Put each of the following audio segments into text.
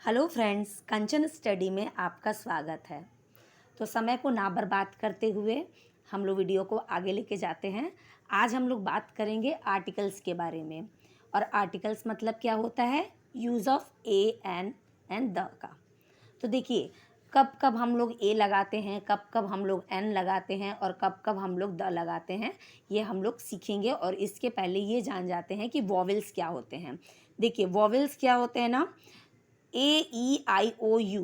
Hello friends, कंचन study में आपका स्वागत है। तो समय को ना बर्बाद करते हुए हम लोग वीडियो को आगे लेके जाते हैं। आज हम लोग बात करेंगे आर्टिकल्स के बारे में। और आर्टिकल्स मतलब क्या होता है? Use of a an the का। तो देखिए, कब कब हम लोग ए लगाते हैं, कब कब हम लोग एन लगाते हैं और कब कब हम लोग द लगाते हैं, ये हम लोग सीखेंगे। और इसके पहले ये जान जाते हैं कि वॉवेल्स क्या होते हैं। देखिए, वॉवेल्स क्या होते हैं ना, AEIOU,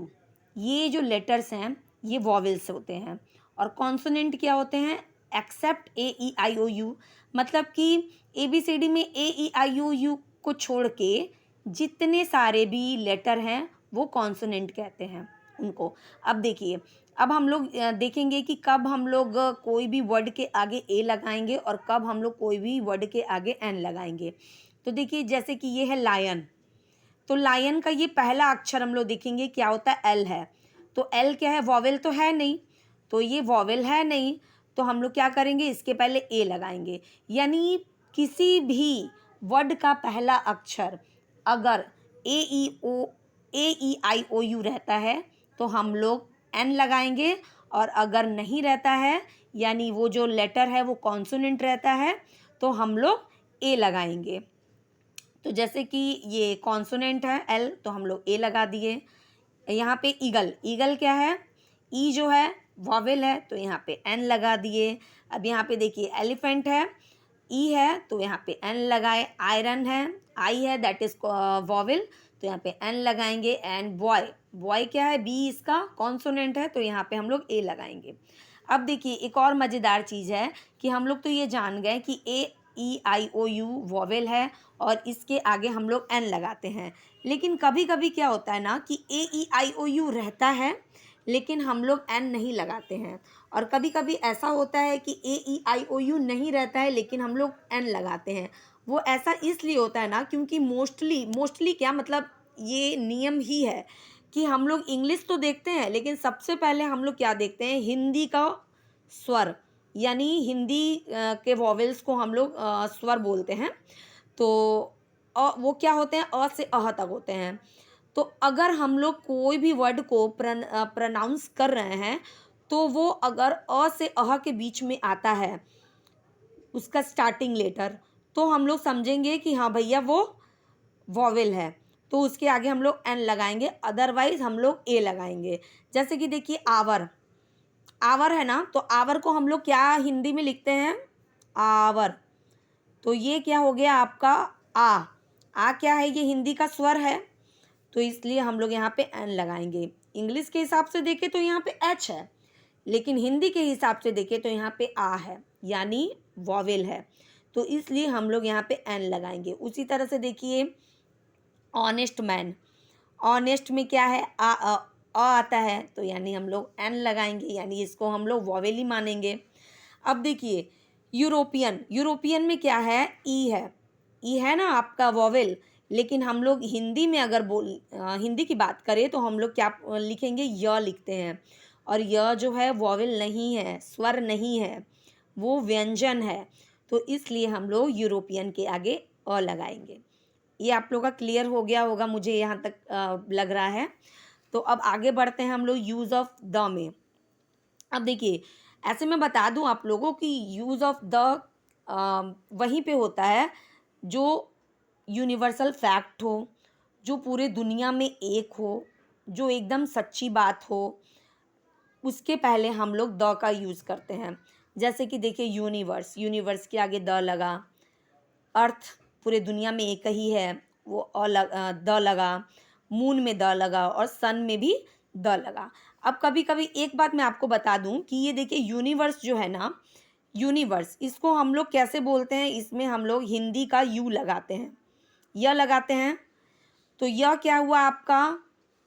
ये जो लेटर्स हैं ये वॉवेल्स होते हैं। और कॉन्सोनेंट क्या होते हैं? एक्सेप्ट AEIOU, मतलब कि ABCD में AEIOU को छोड़ के जितने सारे भी लेटर हैं वो कॉन्सोनेंट कहते हैं उनको। अब देखिए, अब हम लोग देखेंगे कि कब हम लोग कोई भी वर्ड के आगे ए लगाएंगे और कब हम लोग कोई भी वर्ड के आगे एन लगाएंगे। तो देखिए, जैसे कि ये है लायन, तो लायन का ये पहला अक्षर हम लोग देखेंगे क्या होता है? एल है। तो एल क्या है? वॉवेल तो है नहीं, तो ये वॉवेल है नहीं, तो हम लोग क्या करेंगे? इसके पहले ए लगाएंगे। यानी किसी भी वर्ड का पहला अक्षर अगर AEIOU रहता है तो हम लोग एन लगाएंगे, और अगर नहीं रहता है यानी वो जो लेटर है वो कॉन्सोनेंट रहता है तो हम लोग ए लगाएंगे। तो जैसे कि ये कॉन्सोनेंट है एल, तो हम लोग ए लगा दिए। यहाँ पे ईगल, ईगल क्या है? ई जो है वॉवेल है, तो यहाँ पे एन लगा दिए। अब यहाँ पे देखिए, एलिफेंट है, ई है, तो यहाँ पे एन लगाए। आयरन है, आई है, दैट इज वॉवेल, तो यहाँ पे एन लगाएंगे। एंड बॉय, बॉय क्या है? बी इसका कॉन्सोनेंट है, तो यहाँ पे हम लोग ए लगाएंगे। अब देखिए, एक और मज़ेदार चीज़ है कि हम लोग तो ये जान गए कि AEIOU वॉवेल है और इसके आगे हम लोग एन लगाते हैं। लेकिन कभी कभी क्या होता है ना कि AEIOU रहता है लेकिन हम लोग एन नहीं लगाते हैं। और कभी कभी ऐसा होता है कि AEIOU नहीं रहता है लेकिन हम लोग एन लगाते हैं। वो ऐसा इसलिए होता है ना क्योंकि मोस्टली मोस्टली क्या मतलब, ये नियम ही है कि हम लोग इंग्लिश तो देखते हैं लेकिन सबसे पहले हम लोग क्या देखते हैं? हिंदी का स्वर, यानी हिंदी के वॉवेल्स को हम लोग स्वर बोलते हैं। तो वो क्या होते हैं? अ से अह तक होते हैं। तो अगर हम लोग कोई भी वर्ड को प्रोनाउंस कर रहे हैं तो वो अगर अ से अह के बीच में आता है उसका स्टार्टिंग लेटर, तो हम लोग समझेंगे कि हाँ भैया वो वॉवेल है, तो उसके आगे हम लोग एन लगाएंगे, अदरवाइज हम लोग ए लगाएंगे। जैसे कि देखिए, आवर, आवर है ना, तो आवर को हम लोग क्या हिंदी में लिखते हैं? आवर। तो ये क्या हो गया आपका? आ क्या है? ये हिंदी का स्वर है, तो इसलिए हम लोग यहाँ पे एन लगाएंगे। इंग्लिश के हिसाब से देखें तो यहाँ पे एच है, लेकिन हिंदी के हिसाब से देखें तो यहाँ पे आ है, यानी वॉवेल है, तो इसलिए हम लोग यहाँ पे एन लगाएंगे। उसी तरह से देखिए, ऑनेस्ट मैन, ऑनेस्ट में क्या है? आता है, तो यानी हम लोग एन लगाएंगे, यानी इसको हम लोग वॉवेल ही मानेंगे। अब देखिए, यूरोपियन, यूरोपियन में क्या है? ई है, ई है ना आपका वॉवेल, लेकिन हम लोग हिंदी में अगर हिंदी की बात करें तो हम लोग क्या लिखेंगे? य लिखते हैं। और य जो है वॉवेल नहीं है, स्वर नहीं है, वो व्यंजन है, तो इसलिए हम लोग यूरोपियन के आगे अ लगाएंगे। ये आप लोग का क्लियर हो गया होगा, मुझे यहाँ तक लग रहा है। तो अब आगे बढ़ते हैं हम लोग यूज़ ऑफ द में। अब देखिए, ऐसे मैं बता दूं आप लोगों की यूज़ ऑफ द वहीं पे होता है जो यूनिवर्सल फैक्ट हो, जो पूरे दुनिया में एक हो, जो एकदम सच्ची बात हो, उसके पहले हम लोग द का यूज़ करते हैं। जैसे कि देखिए, यूनिवर्स, यूनिवर्स के आगे द लगा। अर्थ, पूरे दुनिया में एक ही है, वो द लगा। मून में द लगा और सन में भी द लगा। अब कभी कभी एक बात मैं आपको बता दूं कि ये देखिए, यूनिवर्स जो है ना, यूनिवर्स इसको हम लोग कैसे बोलते हैं? इसमें हम लोग हिंदी का यू लगाते हैं, यह लगाते हैं, तो यह क्या हुआ आपका?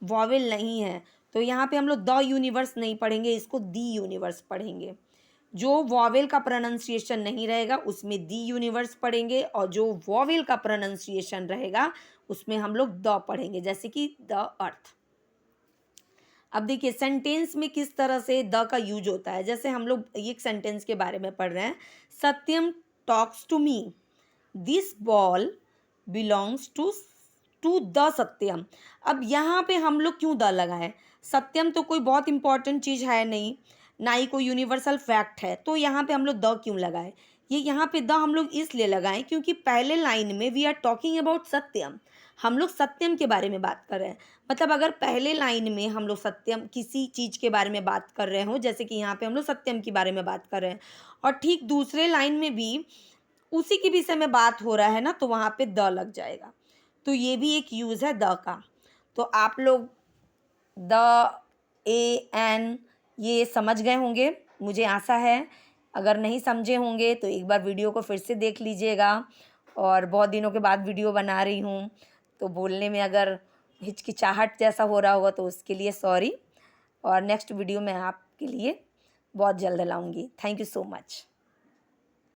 वॉवेल नहीं है, तो यहाँ पे हम लोग द यूनिवर्स नहीं पढ़ेंगे, इसको दी यूनिवर्स पढ़ेंगे। जो वॉवेल का प्रोनाउंसिएशन नहीं रहेगा उसमें दी यूनिवर्स पढ़ेंगे, और जो वॉवेल का प्रोनाउंसिएशन रहेगा उसमें हम लोग द पढ़ेंगे, जैसे कि द अर्थ। अब देखिए, सेंटेंस में किस तरह से द का यूज होता है। जैसे हम लोग एक सेंटेंस के बारे में पढ़ रहे हैं, Satyam talks to me, this ball belongs to to the Satyam. अब यहाँ पे हम लोग क्यों द लगाएं? सत्यम तो कोई बहुत इंपॉर्टेंट चीज़ है नहीं, ना ही कोई यूनिवर्सल फैक्ट है, तो यहाँ पे हम लोग द क्यों लगाएं? ये यहाँ पे द हम लोग इसलिए लगाएं क्योंकि पहले लाइन में वी आर टॉकिंग अबाउट सत्यम, हम लोग सत्यम के बारे में बात कर रहे हैं। मतलब अगर पहले लाइन में हम लोग सत्यम किसी चीज़ के बारे में बात कर रहे हो, जैसे कि यहाँ पे हम लोग सत्यम के बारे में बात कर रहे हैं, और ठीक दूसरे लाइन में भी उसी के विषय में बात हो रहा है ना, तो वहाँ पे द लग जाएगा। तो ये भी एक यूज़ है द का। तो आप लोग द, ए, एन ये समझ गए होंगे, मुझे आशा है। अगर नहीं समझे होंगे तो एक बार वीडियो को फिर से देख लीजिएगा। और बहुत दिनों के बाद वीडियो बना रही हूँ, तो बोलने में अगर हिचकिचाहट जैसा हो रहा होगा तो उसके लिए सॉरी। और नेक्स्ट वीडियो मैं आपके लिए बहुत जल्द लाऊंगी। Thank you so much.